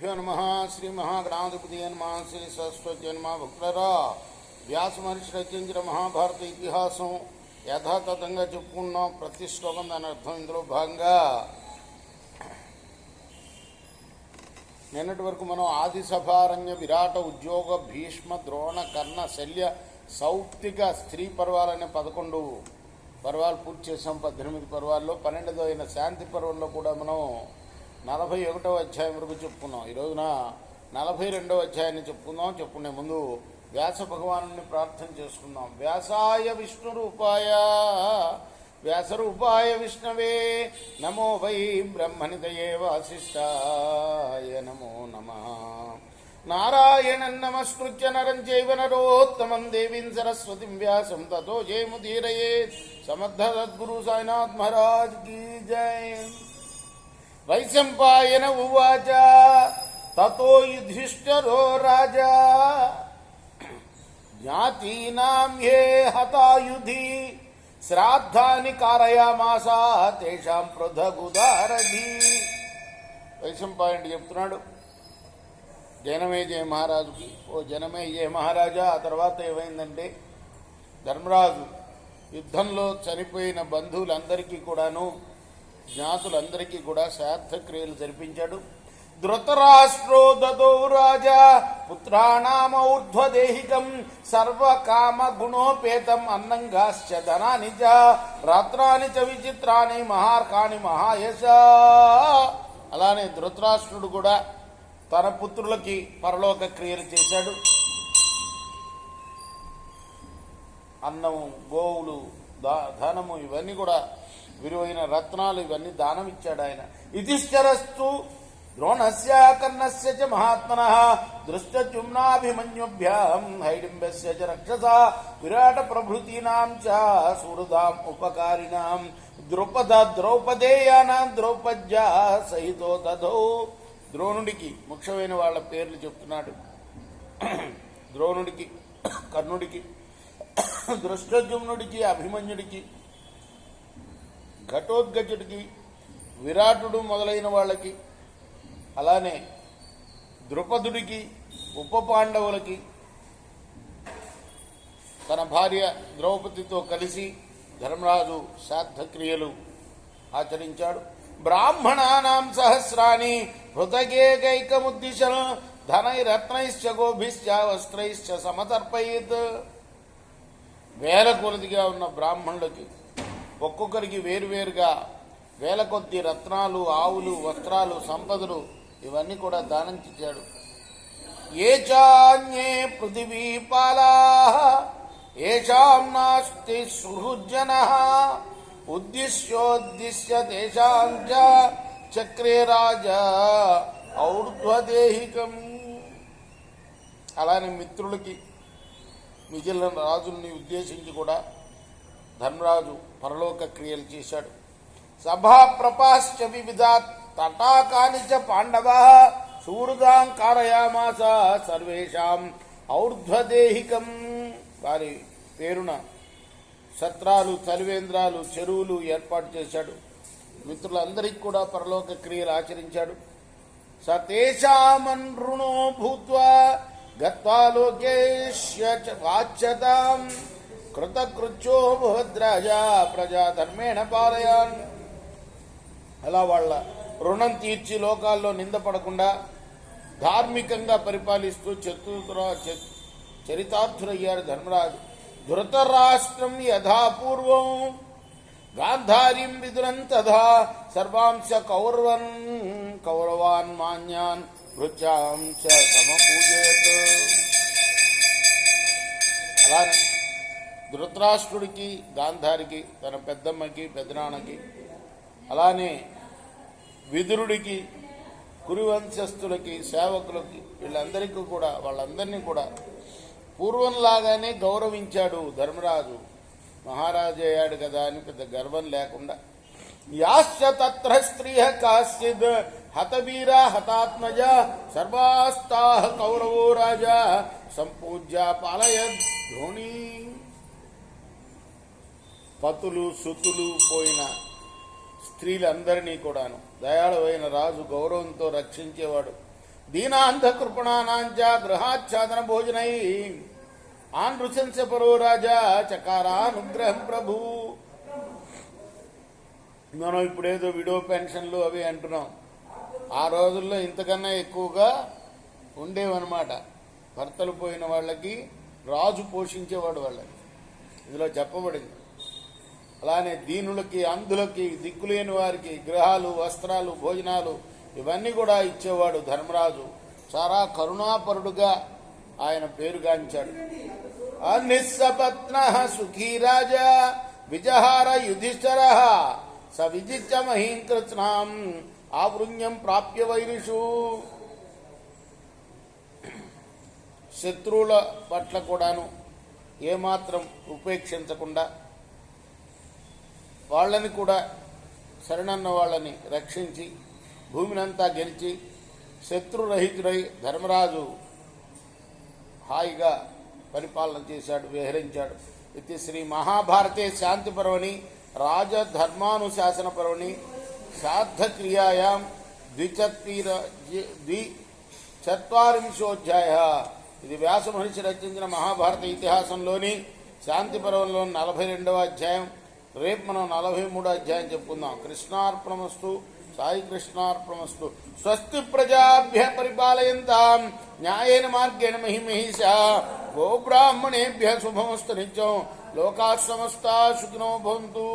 श्रीगुरुभ्यो नमः। श्री महागणाधिपति नमः। श्री सरस्वती नमः. భక్తులారా, వ్యాస మహర్షి రచించిన మహాభారత ఇతిహాసం యథాతథంగా చెప్పుకున్నాం. ప్రతి శ్లోకం దాని అర్థం. ఇందులో భాగంగా నిన్నటి వరకు మనం ఆదిసభారణ్య విరాట ఉద్యోగ భీష్మ ద్రోణ కర్ణ శల్య సౌప్తిక స్త్రీ పర్వాలనే 11 పర్వాలు పూర్తి చేసాం. 18 పర్వాల్లో 12వ అయిన శాంతి పర్వంలో కూడా మనం 41వ అధ్యాయం వరకు చెప్పుకున్నాం. ఈ రోజున 42వ అధ్యాయాన్ని చెప్పుకునే ముందు వ్యాస భగవాను ప్రార్థన చేసుకుందాం. వ్యాసాయ వ్యాసరూపాయ విష్ణవే నమో వై బ్రహ్మనిదయే వాసిష్ఠాయ నమో నమః. నారాయణం నమస్కృత్య నరం చైవ నరోత్తమం దేవీం సరస్వతిం వ్యాసం తతో జయముదీరయేత్. సమర్థ సద్గురు సాయినాథ్ మహారాజ్ కీ జై. వైశంపాయన ఉవాచ తతో యుధిష్ఠిరో రాజా జ్ఞాతీనాం హే హతాయుధి శ్రాద్ధాని కారయామాస తేషాం పృథగుదారధి. వైశంపాయనుడు చెప్తున్నాడు జనమేజయ మహారాజుకి, ఓ జనమేజయ మహారాజా. ఆ తర్వాత ఏమైందంటే ధర్మరాజు యుద్ధంలో చనిపోయిన బంధువులందరికీ కూడాను, జ్ఞాతులందరికీ కూడా శ్రాద్ధక్రియలు జరిపించాడు. ధృతరాష్ట్రో దదో రాజా పుత్రాణామౌర్ధ్వదేహికం సర్వకామ గుణోపేతం అన్నంగాశ్చ ధనాని చ రాత్రాని చ విచిత్రాని మహార్కాని మహాయశ. అలానే ధృతరాష్ట్రుడు కూడా తన పుత్రులకి పరలోక క్రియలు చేశాడు. అన్నము, గోవులు, ధనము, ఇవన్నీ కూడా విలువైన రత్నాలు, ఇవన్నీ దానం ఇచ్చాడు ఆయన. యుధిష్ఠిరస్తు ద్రోణస్య కర్ణస్య చ మహాత్మనః దృష్టద్యుమ్నాభిమన్యుభ్యాం హైడింబస్య చ రక్షసా విరాట ప్రభృతీనాం చ సుహృదాం ఉపకారిణాం ద్రౌపదేయానాం ద్రౌపద్యా సహితో తథో. ద్రోణుడికి ముఖ్యమైన వాళ్ళ పేర్లు చెప్తున్నాడు. ద్రోణుడికి, కర్ణుడికి, దృష్టద్యుమ్నుడికి, అభిమన్యుడికి, ఘటోద్గజుడికి, విరాటుడు మొదలైన వాళ్ళకి, అలానే ద్రుపదుడికి, ఉప పాండవులకి, తన భార్య ద్రౌపదితో కలిసి ధర్మరాజు శ్రాద్ధక్రియలు ఆచరించాడు. బ్రాహ్మణానాం సహస్రాని హృతగేకైకముద్దిశన్ ధనైరత్నైశ్చ గోభిశ్చ వస్త్రైశ్చ సమతర్పయేత్. వేల కొలదిగా ఉన్న బ్రాహ్మణులకి ఒక్కొక్కరికి వేరువేరుగా వేల కొద్ది రత్నాలు, ఆవులు, వస్త్రాలు, సంపదలు ఇవన్నీ కూడా దానం చేశాడు. ఏ చాన్యే పృథివీపాలాః ఏషాం నాస్తి సుహృజ్జనః ఉద్దిశ్యోద్దిశ్య తేషాం చ చక్రే రాజా ఔర్ధ్వదేహికం. అలానే మిత్రులకి, మిగిలిన రాజుల్ని ఉద్దేశించి కూడా ధర్మరాజు పరలోక క్రియలు చేశాడు. సభా ప్రపాశ్చ వివిధా తటాకాని చ పాండవః సుహృదాం కారయామాస సర్వేషాం ఔర్ధ్వదేహికం. వారి పేరున సత్రాలు, చలివేంద్రాలు, చెరువులు ఏర్పాటు చేశాడు. మిత్రులందరికీ కూడా పరలోక క్రియలు ఆచరించాడు. సతేషామన్రుణో భూత్వా గత్వా లోకేష్య వాచ్యతాం కృతకృత్యో భద్రాజా ప్రజాధర్మేణ పాలయాన్. అలా వాళ్ళ రుణం తీర్చి లోకాల్లో నిందపడకుండా ధార్మికంగా పరిపాలిస్తూ చరితార్థులయ్యారు ధర్మరాజు. ధృతరాష్ట్రం యథాపూర్వం గాంధారీం విదురం తథా సర్వాంశ కౌరవాన్ మాన్యాన్ వృత్యాంశ సమపూజయత్. అలానే ధృతరాష్ట్రుడికి, గాంధారికి, తన పెద్దమ్మకి, పెద్దనాన్నకి, అలానే విదురుడికి, కురువంశస్థులకి, సేవకులకి, వీళ్ళందరికీ కూడా, వాళ్ళందరినీ కూడా పూర్వంలాగానే గౌరవించాడు ధర్మరాజు. మహారాజు అయ్యాడు కదా అని పెద్ద గర్వం లేకుండా. యాశ్చ తత్ర స్త్రీః కాశ్చిద్ హతవీరా హతాత్మజ సర్వాస్తాః కౌరవో రాజా సంపూజ్య పాలయద్ ద్రోణీ. పతులు, సుతులు పోయిన స్త్రీలందరినీ కూడాను దయాళువైన రాజు గౌరవంతో రక్షించేవాడు. దీనాంధకృపణానాంచ గృహాచ్ఛాదన భోజనై ఆనృశంస పరో రాజా చకారానుగ్రహం ప్రభు. మనం ఇప్పుడేదో విడో పెన్షన్లు అవి అంటున్నాం. ఆ రోజుల్లో ఇంతకన్నా ఎక్కువగా ఉండేవన్నమాట. భర్తలు పోయిన వాళ్ళకి రాజు పోషించేవాడు వాళ్ళకి, ఇందులో చెప్పబడింది. అలానే దీనులకి, అంధులకి, దిక్కులేని వారికి గృహాలు, వస్త్రాలు, భోజనాలు ఇవన్నీ కూడా ఇచ్చేవాడు ధర్మరాజు. చాలా కరుణాపరుడుగా ఆయన పేరుగాంచాడు. అనిస్సపత్న సుఖీ రాజా విజహార యుధిష్ఠర స విజిత్య మహీకృత్నాం ఆవృణ్యం ప్రాప్య వైరిషు. శత్రువుల పట్ల కూడాను ఏమాత్రం ఉపేక్షించకుండా వాళ్ళని కూడా శరణన్న వాళ్ళని రక్షించి భూమినంతా గెలిచి శత్రురహితుడై ధర్మరాజు హాయిగా పరిపాలన చేశాడు, విహరించాడు. ఇది శ్రీ మహాభారతే శాంతి పర్వణి రాజధర్మానుశాసన పర్వణి శ్రాద్ధక్రియాయాం ద్విచత్వారింశోధ్యాయ. ఇది వ్యాస మహర్షి రచించిన మహాభారత ఇతిహాసంలోని శాంతి పర్వంలో 42వ అధ్యాయం. రేపు మనం 43వ అధ్యాయం చెప్పుకుందాం. కృష్ణార్పణమస్తు. సాయి కృష్ణార్పణమస్తు. స్వస్తి ప్రజాభ్య పరిపాలయంతాం న్యాయేన మార్గేణ మహిమహిషా గోబ్రాహ్మణేభ్య శుభమస్తు నిత్యం. లోకా సమస్తా సుఖినో భవంతు.